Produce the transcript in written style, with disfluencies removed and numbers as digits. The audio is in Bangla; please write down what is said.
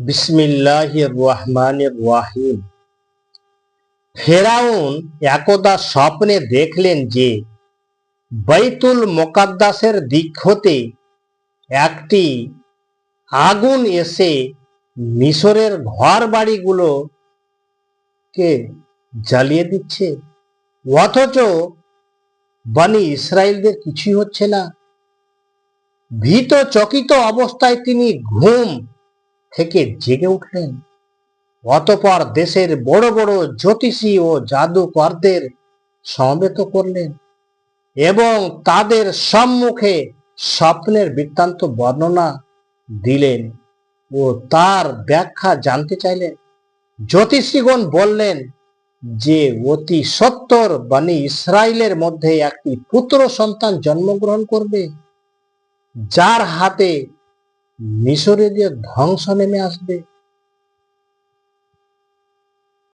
বিসমিল্লাহির রহমানির রহিম। ফেরাউন একদা স্বপ্নে দেখলেন যে বাইতুল মুকাদ্দাসের দিক হতে একটি আগুন এসে মিশরের ঘর বাড়িগুলোকে জ্বালিয়ে দিচ্ছে, অথচ বনি ইসরায়েলদের কিছুই হচ্ছে না। ভীত চকিত অবস্থায় তিনি ঘুম থেকে জেগে উঠলেন। অতঃপর দেশের বড় বড় জ্যোতিষী ও জাদুকরদের সমবেত করলেন এবং তাদের সম্মুখে স্বপ্নের বৃত্তান্ত বর্ণনা দিলেন ও তার ব্যাখ্যা জানতে চাইলেন। জ্যোতিষীগণ বললেন যে অতি সত্বর বনি ইসরায়েলের মধ্যে একটি পুত্র সন্তান জন্মগ্রহণ করবে, যার হাতে মিশরীয় ধ্বংস নেমে আসবে।